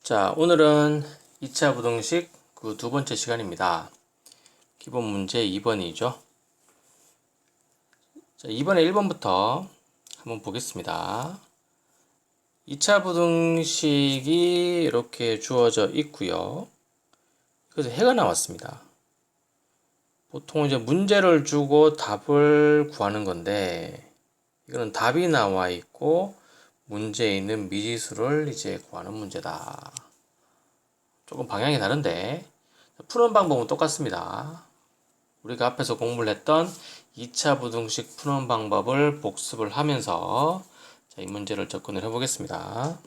자, 오늘은 2차 부등식 그 두 번째 시간입니다. 기본 문제 2번이죠. 자, 이번에 1번부터 한번 보겠습니다. 2차 부등식이 이렇게 주어져 있고요. 그래서 해가 나왔습니다. 보통 이제 문제를 주고 답을 구하는 건데, 이거는 답이 나와 있고 문제에 있는 미지수를 이제 구하는 문제다. 조금 방향이 다른데 푸는 방법은 똑같습니다. 우리가 앞에서 공부를 했던 2차 부등식 푸는 방법을 복습을 하면서 이 문제를 접근을 해보겠습니다.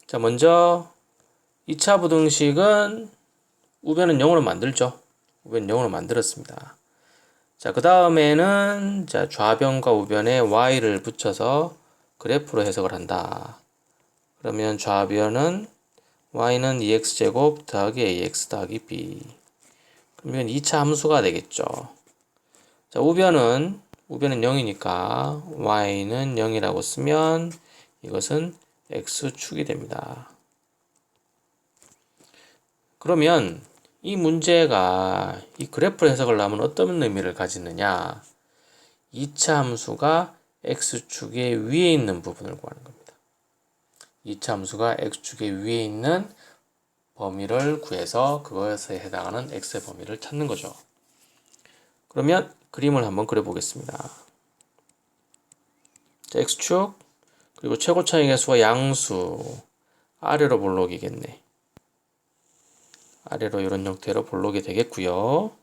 자, 먼저 2차 부등식은 우변은 0으로 만들죠. 우변 0으로 만들었습니다. 자, 그 다음에는 좌변과 우변에 y를 붙여서 그래프로 해석을 한다. 그러면 좌변은 y는 2x제곱 더하기 ax 더하기 b. 그러면 2차 함수가 되겠죠. 자, 우변은 0이니까 y는 0이라고 쓰면 이것은 x축이 됩니다. 그러면 이 문제가 이 그래프를 해석을 하면 어떤 의미를 가지느냐? 2차 함수가 x축의 위에 있는 부분을 구하는 겁니다. 2차 함수가 x축의 위에 있는 범위를 구해서 그것에 해당하는 x의 범위를 찾는 거죠. 그러면 그림을 한번 그려보겠습니다. 자, x축 그리고 최고차의 개수와 양수 아래로 볼록이겠네. 아래로 이런 형태로 볼록이 되겠고요.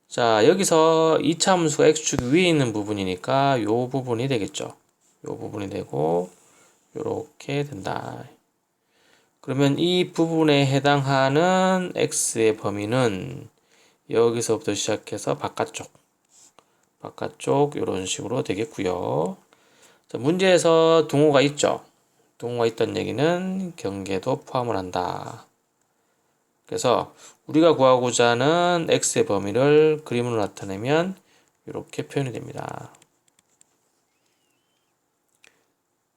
자, 여기서 2차 함수가 x축 위에 있는 부분이니까 이 부분이 되겠죠. 이 부분이 되고 이렇게 된다. 그러면 이 부분에 해당하는 x의 범위는 여기서부터 시작해서 바깥쪽 이런 식으로 되겠고요. 자, 문제에서 동호가 있죠. 동호가 있다는 얘기는 경계도 포함을 한다. 그래서 우리가 구하고자 하는 x의 범위를 그림으로 나타내면 이렇게 표현이 됩니다.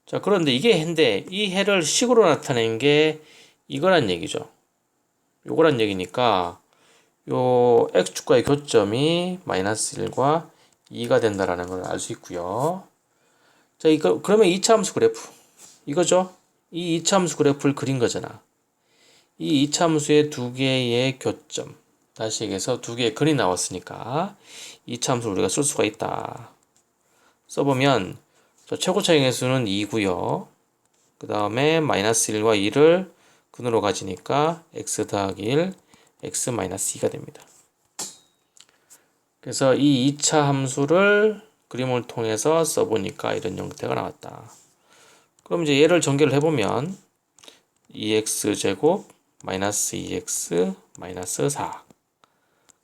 자, 그런데 이게 해인데 이 해를 식으로 나타낸 게 이거란 얘기죠. 요거란 얘기니까 요 x축과의 교점이 마이너스 1과 2가 된다라는 걸 알 수 있고요. 자, 이거 그러면 2차 함수 그래프 이거죠. 이 2차 함수 그래프를 그린 거잖아. 이 2차 함수의 두 개의 교점, 다시 얘기해서 두 개의 근이 나왔으니까 2차 함수를 우리가 쓸 수가 있다. 써보면 최고차의 개수는 2고요. 그 다음에 마이너스 1과 2를 근으로 가지니까 x 더하기 1, x 마이너스 2가 됩니다. 그래서 이 2차 함수를 그림을 통해서 써보니까 이런 형태가 나왔다. 그럼 이제 얘를 전개를 해보면 2x제곱 마이너스 2x 마이너스 4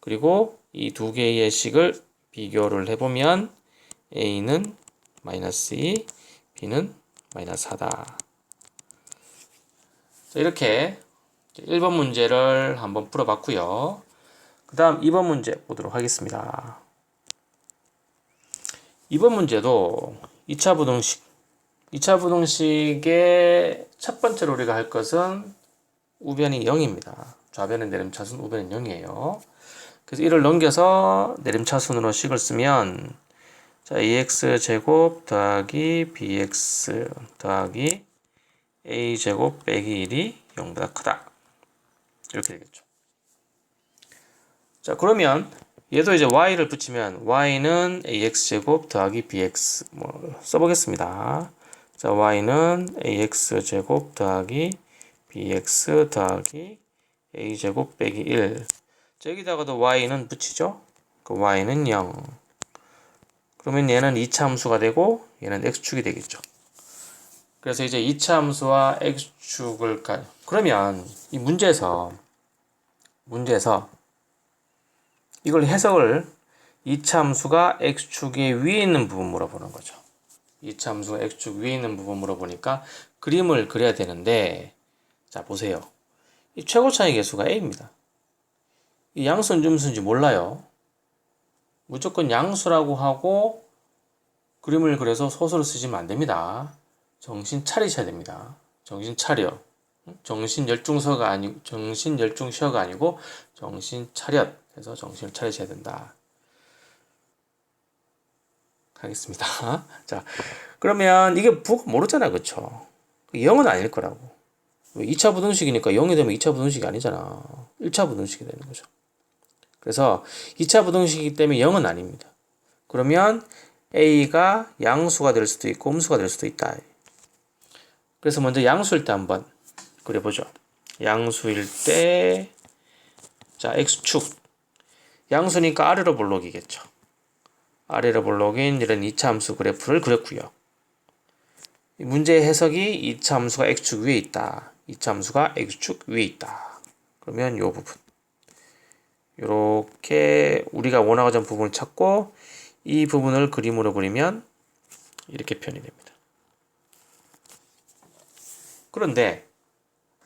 그리고 이 두 개의 식을 비교를 해보면 a는 마이너스 2, b는 마이너스 4다. 이렇게 1번 문제를 한번 풀어봤고요. 그 다음 2번 문제 보도록 하겠습니다. 2번 문제도 2차 부등식의 첫 번째로 우리가 할 것은 우변이 0입니다. 좌변의 내림차순, 우변은 0이에요. 그래서 이를 넘겨서 내림차순으로 식을 쓰면 자, ax제곱 더하기 bx 더하기 a제곱 빼기 1이 0보다 크다. 이렇게 되겠죠. 자, 그러면 얘도 이제 y를 붙이면 y는 ax제곱 더하기 bx 써보겠습니다. 자, y는 ax제곱 더하기 bx 더하기 a제곱 빼기 1. 자, 여기다가도 y는 붙이죠. 그 y는 0. 그러면 얘는 2차 함수가 되고 얘는 x축이 되겠죠. 그래서 이제 2차 함수와 x축을 그러면 이 문제에서 이걸 해석을 2차 함수가 x축의 위에 있는 부분 물어보는 거죠. 2차 함수가 x축 위에 있는 부분 물어보니까 그림을 그려야 되는데 자, 보세요. 이 최고차의 개수가 a입니다. 이 양수인지 음수인지 몰라요. 무조건 양수라고 하고 그림을 그려서 소설을 쓰시면 안 됩니다. 정신 차리셔야 됩니다. 정신 차려. 정신열중서가 아니고 정신열중셔가 아니고 정신차렷 해서 정신을 차리셔야 된다 하겠습니다. 자, 그러면 이게 부호가 모르잖아, 그쵸? 0은 아닐 거라고. 2차 부등식이니까 0이 되면 2차 부등식이 아니잖아. 1차 부등식이 되는 거죠. 그래서 2차 부등식이기 때문에 0은 아닙니다. 그러면 A가 양수가 될 수도 있고 음수가 될 수도 있다. 그래서 먼저 양수일 때 한번 그려보죠. 양수일 때, 자, X축. 양수니까 아래로 볼록이겠죠. 아래로 볼록인 이런 2차 함수 그래프를 그렸고요. 문제의 해석이 2차 함수가 X축 위에 있다. 2차 함수가 X축 위에 있다. 그러면 이 부분. 이렇게 우리가 원하고자 하는 부분을 찾고 이 부분을 그림으로 그리면 이렇게 표현이 됩니다. 그런데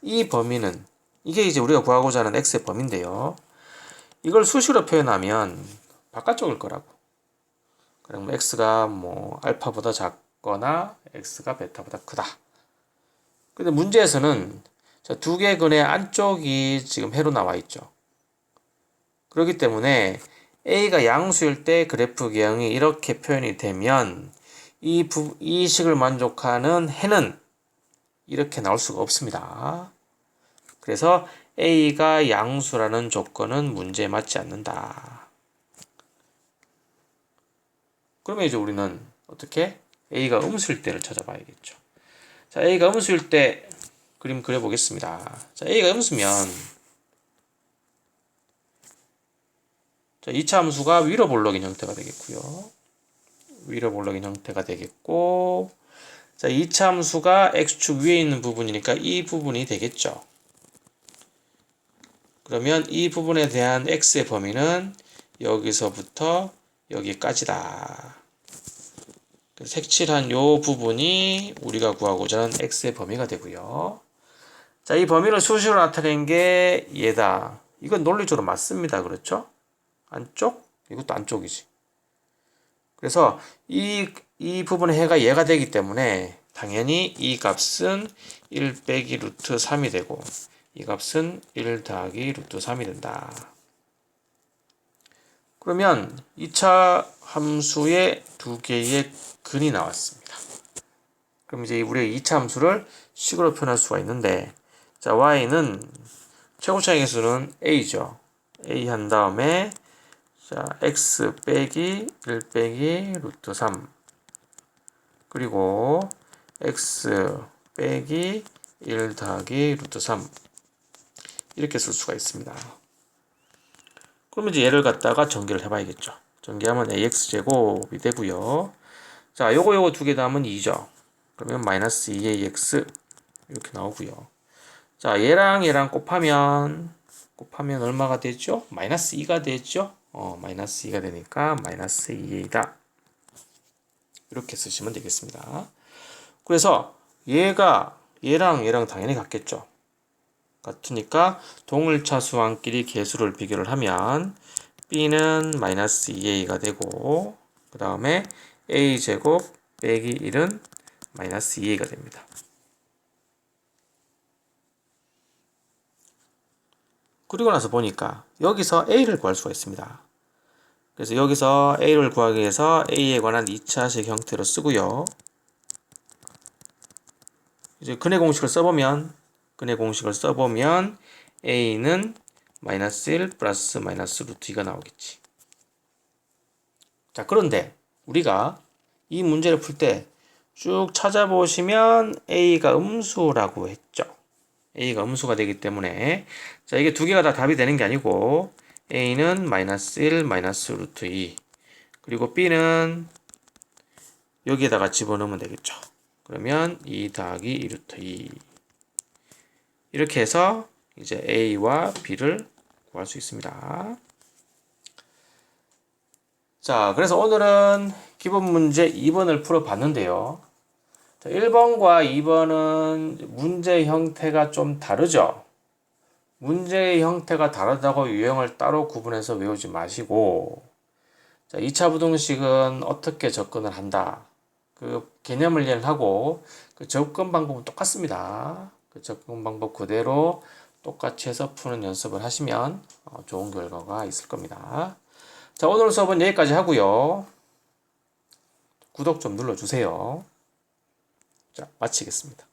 이 범위는 이게 이제 우리가 구하고자 하는 x의 범위인데요. 이걸 수식으로 표현하면 바깥쪽일 거라고. 그럼 x가 뭐 알파보다 작거나 x가 베타보다 크다. 근데 문제에서는 두 개 근의 안쪽이 지금 해로 나와 있죠. 그렇기 때문에 a가 양수일 때 그래프 개형이 이렇게 표현이 되면 이 식을 만족하는 해는 이렇게 나올 수가 없습니다. 그래서 A가 양수라는 조건은 문제에 맞지 않는다. 그러면 이제 우리는 어떻게? A가 음수일 때를 찾아봐야겠죠. 자, A가 음수일 때 그림 그려보겠습니다. 자, A가 음수면 자, 2차 함수가 위로 볼록인 형태가 되겠고요. 위로 볼록인 형태가 되겠고, 자, 2차 함수가 X축 위에 있는 부분이니까 이 부분이 되겠죠. 그러면 이 부분에 대한 x의 범위는 여기서부터 여기까지다. 색칠한 요 부분이 우리가 구하고자 하는 x의 범위가 되고요. 자, 이 범위를 수식으로 나타낸 게 얘다. 이건 논리적으로 맞습니다. 그렇죠? 안쪽? 이것도 안쪽이지. 그래서 이 부분의 해가 얘가 되기 때문에 당연히 이 값은 1 빼기 루트 3이 되고 이 값은 1 더하기 루트 3이 된다. 그러면 2차 함수의 두 개의 근이 나왔습니다. 그럼 이제 우리가 2차 함수를 식으로 표현할 수가 있는데, 자, y는 최고차의 개수는 a죠. a 한 다음에, 자, x 빼기 1 빼기 루트 3. 그리고 x 빼기 1 더하기 루트 3. 이렇게 쓸 수가 있습니다. 그러면 이제 얘를 갖다가 전개를 해봐야겠죠. 전개하면 ax제곱이 되고요. 자, 요거 두 개 더하면 2죠. 그러면 마이너스 2ax 이렇게 나오고요. 자, 얘랑 곱하면 얼마가 되죠? 마이너스 2가 되죠? 마이너스 2가 되니까 마이너스 2a다. 이렇게 쓰시면 되겠습니다. 그래서 얘랑 당연히 같겠죠. 같으니까 동을차수항끼리 개수를 비교를 하면 b는 마이너스 2a가 되고 그 다음에 a제곱 빼기 1은 마이너스 2a가 됩니다. 그리고 나서 보니까 여기서 a를 구할 수가 있습니다. 그래서 여기서 a를 구하기 위해서 a에 관한 2차식 형태로 쓰고요. 이제 근의 공식을 써보면 a는 마이너스 1 플러스 마이너스 루트 2가 나오겠지. 자, 그런데 우리가 이 문제를 풀 때 쭉 찾아보시면 a가 음수라고 했죠. a가 음수가 되기 때문에 자, 이게 두 개가 다 답이 되는 게 아니고 a는 마이너스 1 마이너스 루트 2 그리고 b는 여기에다가 집어넣으면 되겠죠. 그러면 2 더하기 2 루트 2 이렇게 해서 이제 a와 b를 구할 수 있습니다. 자, 그래서 오늘은 기본 문제 2번을 풀어봤는데요. 1번과 2번은 문제 형태가 좀 다르죠. 문제의 형태가 다르다고 유형을 따로 구분해서 외우지 마시고, 자, 2차 부등식은 어떻게 접근을 한다. 그 개념을 이해하고 그 접근 방법은 똑같습니다. 그 접근 방법 그대로 똑같이 해서 푸는 연습을 하시면 좋은 결과가 있을 겁니다. 자, 오늘 수업은 여기까지 하고요. 구독 좀 눌러주세요. 자, 마치겠습니다.